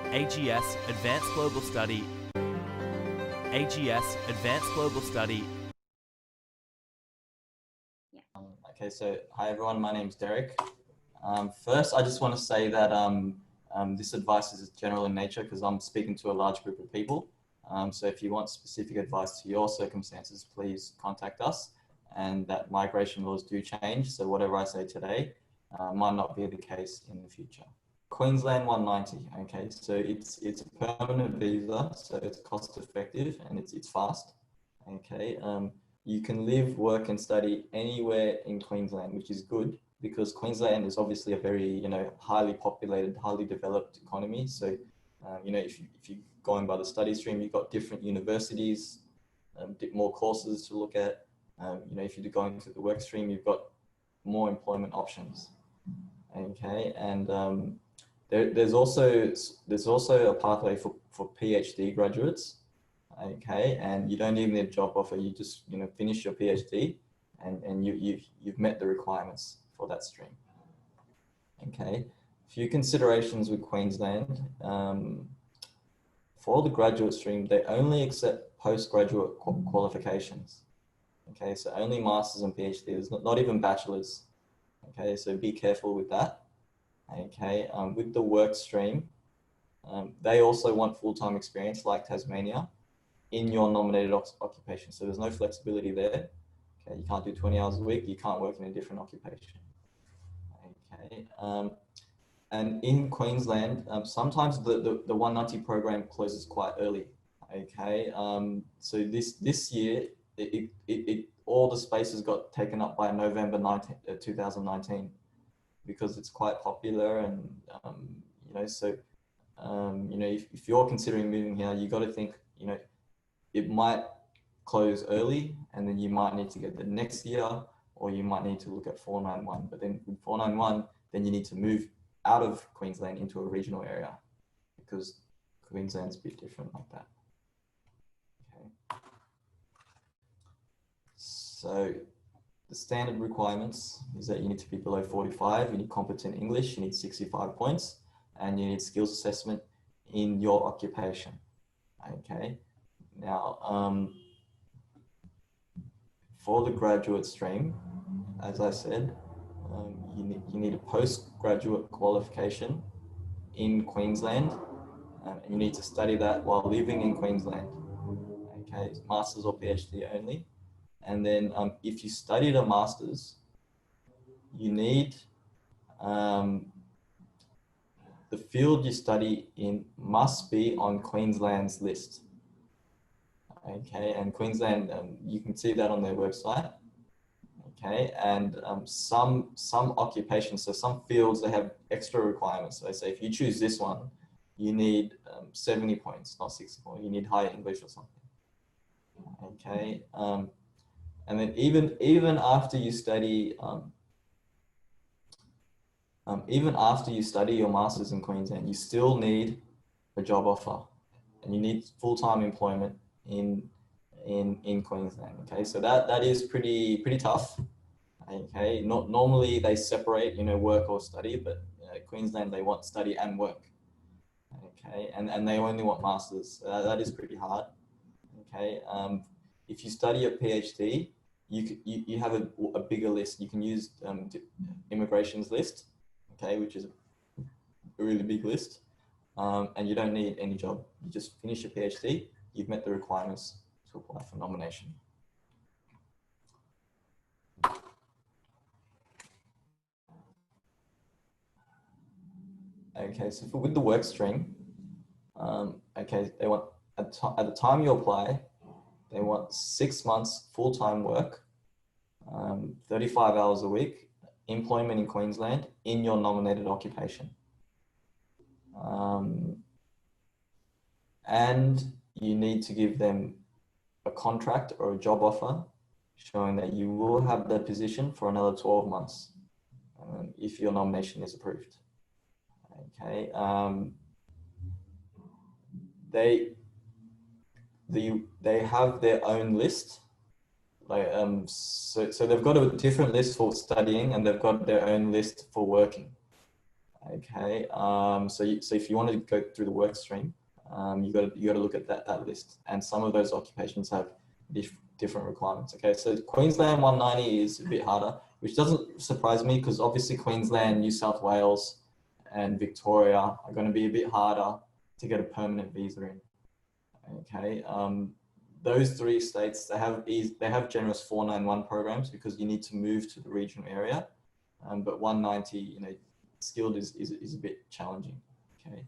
𝑴𝒓 Advanced Global Study, 𝑴𝒓 Advanced Global Study. Okay, so hi everyone, my name's Derek. First, I just want to say that this advice is general in nature because I'm speaking to a large group of people. So if you want specific advice to your circumstances, please contact us. And that migration laws do change, so whatever I say today might not be the case in the future. Queensland 190, okay, so it's a permanent visa, so it's cost effective and it's fast, okay. You can live, work and study anywhere in Queensland, which is good because Queensland is obviously a very, highly populated, highly developed economy. So, if you're going by the study stream, you've got different universities, more courses to look at. If you're going to the work stream, you've got more employment options. Okay, and there's also a pathway for PhD graduates. Okay, and you don't even need a job offer. You just finish your PhD, and you've met the requirements for that stream. Okay, a few considerations with Queensland. For the graduate stream, they only accept postgraduate qualifications. Okay, so only masters and PhDs, not even bachelors. Okay, so be careful with that. Okay, with the work stream, they also want full-time experience like Tasmania in your nominated occupation. So there's no flexibility there. Okay, you can't do 20 hours a week. You can't work in a different occupation. Okay, and in Queensland, sometimes the 190 program closes quite early. Okay, so this year, all the spaces got taken up by November 2019 because it's quite popular, and if you're considering moving here, you got to think, it might close early and then you might need to get the next year, or you might need to look at 491. But then with 491, then you need to move out of Queensland into a regional area because Queensland's a bit different like that. Okay. So the standard requirements is that you need to be below 45, you need competent English, you need 65 points, and you need skills assessment in your occupation. Okay. Now, for the graduate stream, as I said, you need a postgraduate qualification in Queensland, and you need to study that while living in Queensland. Okay, masters or PhD only. And then if you studied a master's, you need the field you study in must be on Queensland's list. Okay, and Queensland, you can see that on their website. Okay, and some occupations, so some fields, they have extra requirements. So they say if you choose this one, you need 70 points, not 60 points. You need higher English or something. Okay, and then even after you study, your masters in Queensland, you still need a job offer, and you need full-time employment in Queensland. Okay, so that is pretty tough. Okay, normally they separate work or study, but Queensland, they want study and work. Okay, and they only want masters. That is pretty hard. Okay, if you study a PhD, you have a bigger list. You can use immigration's list, okay, which is a really big list, and you don't need any job. You just finish your PhD, you've met the requirements to apply for nomination. Okay, so with the work stream, okay, they want at the time you apply, they want 6 months full-time work, 35 hours a week, employment in Queensland in your nominated occupation. And you need to give them a contract or a job offer showing that you will have that position for another 12 months if your nomination is approved. Okay, they have their own list, like so they've got a different list for studying and they've got their own list for working. Okay, so if you want to go through the work stream, you got to look at that list, and some of those occupations have different requirements. Okay, so Queensland 190 is a bit harder, which doesn't surprise me because obviously Queensland, New South Wales, and Victoria are going to be a bit harder to get a permanent visa in. Okay, those three states, they have generous 491 programs because you need to move to the regional area, but 190, you know, skilled is a bit challenging. Okay.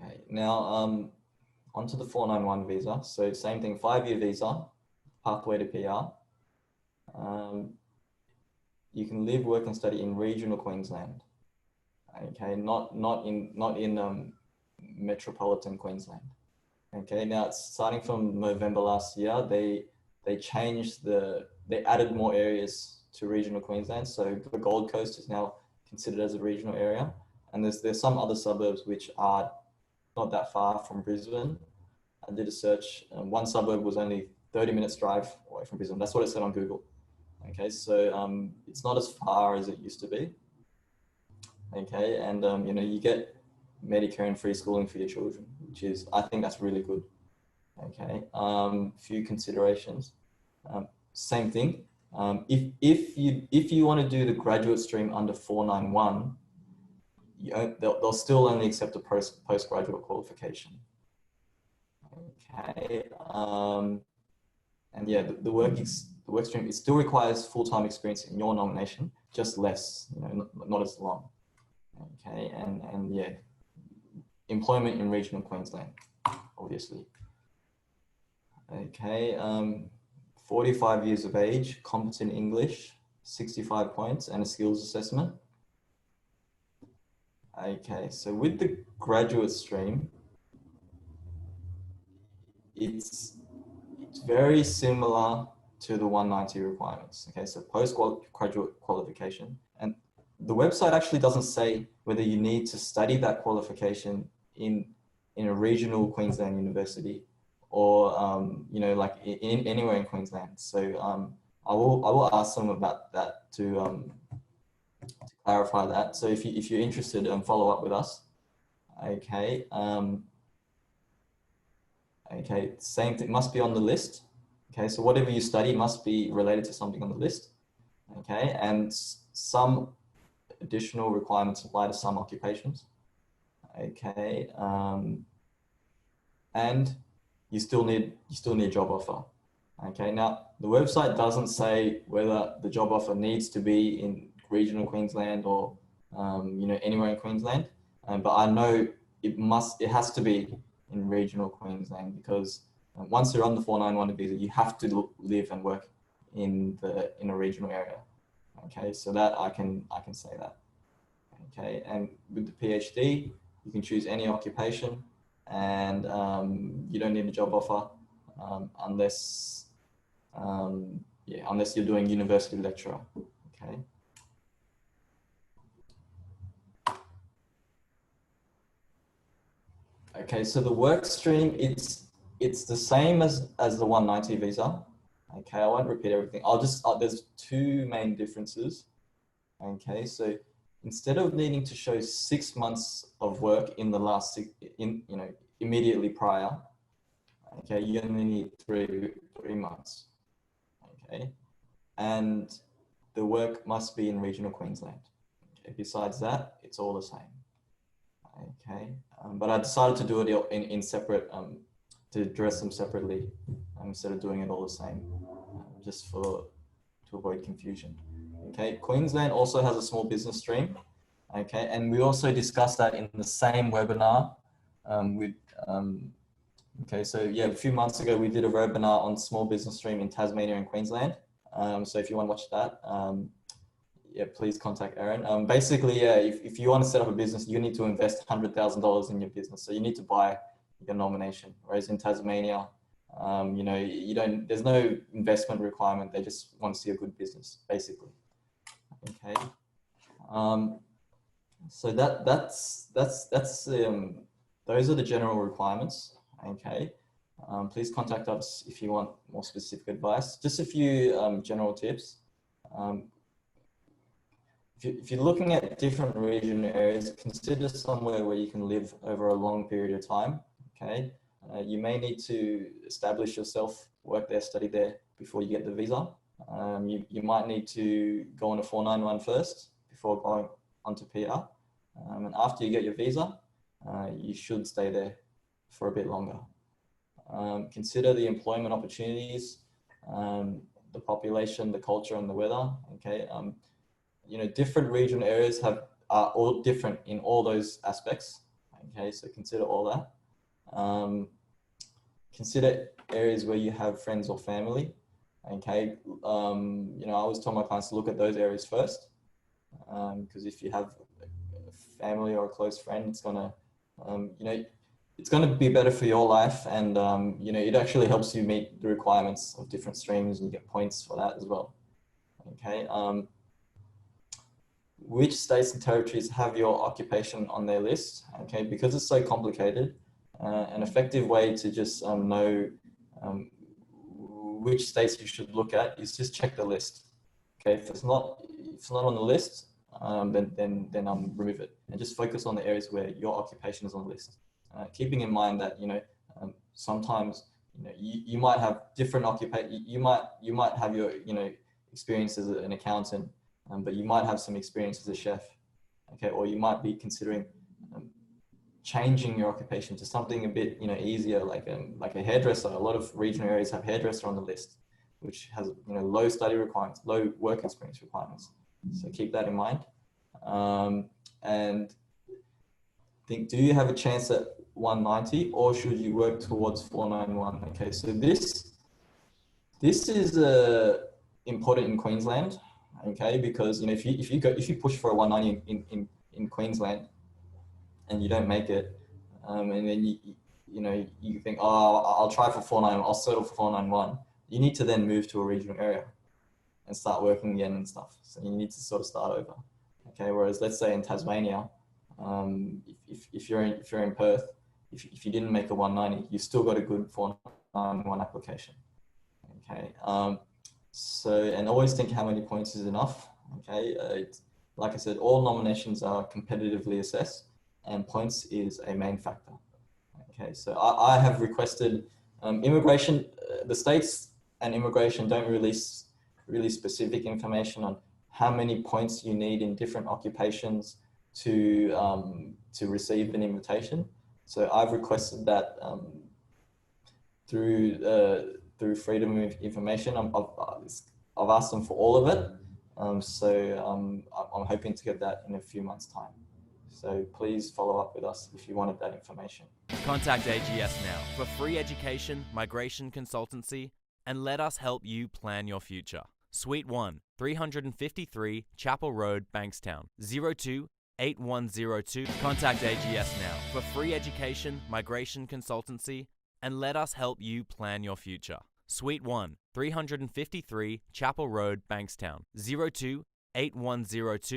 Okay. Now onto the 491 visa. So same thing, 5-year visa, pathway to PR. You can live, work, and study in regional Queensland. Okay, not in metropolitan Queensland. Okay, now it's starting from November last year. They changed they added more areas to regional Queensland. So the Gold Coast is now considered as a regional area, and there's some other suburbs which are not that far from Brisbane. I did a search. One suburb was only 30 minutes drive away from Brisbane. That's what it said on Google. Okay, so it's not as far as it used to be. Okay, and you know, you get Medicare and free schooling for your children, which is, I think that's really good. Okay, few considerations. Same thing. If you want to do the graduate stream under 491, they'll still only accept a postgraduate qualification. Okay, and yeah, the work stream, it still requires full-time experience in your nomination, just less, you know, not as long. Okay, and yeah, employment in regional Queensland, obviously. Okay, 45 years of age, competent English, 65 points, and a skills assessment. Okay, so with the graduate stream, it's very similar to the 190 requirements. Okay, so postgraduate qualification, and the website actually doesn't say whether you need to study that qualification in a regional Queensland university or you know, like anywhere in Queensland. So I will ask them about that to clarify that. So if you're interested, follow up with us. Okay. Okay, same thing, must be on the list. Okay, so whatever you study must be related to something on the list. Okay, and some additional requirements apply to some occupations. Okay, and you still need a job offer. Okay, now the website doesn't say whether the job offer needs to be in regional Queensland or you know, anywhere in Queensland, but I know it has to be in regional Queensland because once you're on the 491 visa, you have to live and work in a regional area. Okay, so that I can say that. Okay, and with the PhD, you can choose any occupation, and you don't need a job offer unless you're doing university lecturer. Okay. Okay, so the work stream, it's the same as the 190 visa. Okay, I won't repeat everything. There's two main differences. Okay, so instead of needing to show 6 months of work in the last immediately prior, okay, you only need three months. Okay, and the work must be in regional Queensland. Okay, besides that, it's all the same. Okay, but I decided to do it in separate, to address them separately instead of doing it all the same, just to avoid confusion. Okay, Queensland also has a small business stream. Okay, and we also discussed that in the same webinar okay, so yeah, a few months ago we did a webinar on small business stream in Tasmania and Queensland. So if you want to watch that, yeah, please contact Aaron. Basically, yeah, if you want to set up a business, you need to invest $100,000 in your business. So you need to buy your nomination. Whereas in Tasmania, you know, there's no investment requirement. They just want to see a good business, basically. Okay. So those are the general requirements. Okay. Please contact us if you want more specific advice. Just a few general tips. If you're looking at different regional areas, consider somewhere where you can live over a long period of time. Okay, you may need to establish yourself, work there, study there before you get the visa. You might need to go on a 491 first before going onto PR. And after you get your visa, you should stay there for a bit longer. Consider the employment opportunities, the population, the culture, and the weather. Okay, different regional areas are all different in all those aspects. Okay, so consider all that. Consider areas where you have friends or family. Okay, I always tell my clients to look at those areas first, because if you have a family or a close friend, it's gonna, it's going to be better for your life, and it actually helps you meet the requirements of different streams, and you get points for that as well. Okay. Which states and territories have your occupation on their list? Okay, because it's so complicated, an effective way to just know which states you should look at is just check the list. Okay, if it's not on the list, then remove it and just focus on the areas where your occupation is on the list. Keeping in mind that sometimes you might have different occupation. You might have your experience as an accountant, but you might have some experience as a chef. Okay, or you might be considering changing your occupation to something a bit easier, like a hairdresser. A lot of regional areas have hairdresser on the list, which has low study requirements, low work experience requirements. So keep that in mind. And think, do you have a chance at 190, or should you work towards 491? Okay, so this is important in Queensland. Okay, because if you push for a 190 in Queensland and you don't make it, and then you think, oh, I'll try for 491, I'll settle for 491. You need to then move to a regional area and start working again and stuff. So you need to sort of start over. Okay, whereas let's say in Tasmania, if you're in Perth, if you didn't make a 190, you still got a good 491 application. Okay, so, and always think how many points is enough. Okay, like I said, all nominations are competitively assessed, and points is a main factor. Okay, so I have requested immigration. The states and immigration don't release really specific information on how many points you need in different occupations to receive an invitation. So I've requested that through Freedom of Information. I've asked them for all of it. I'm hoping to get that in a few months' time. So please follow up with us if you wanted that information. Contact AGS now for free education, migration consultancy, and let us help you plan your future. Suite 1, 353 Chapel Road, Bankstown, 028102. Contact AGS now for free education, migration consultancy, and let us help you plan your future. Suite 1, 353 Chapel Road, Bankstown, 028102.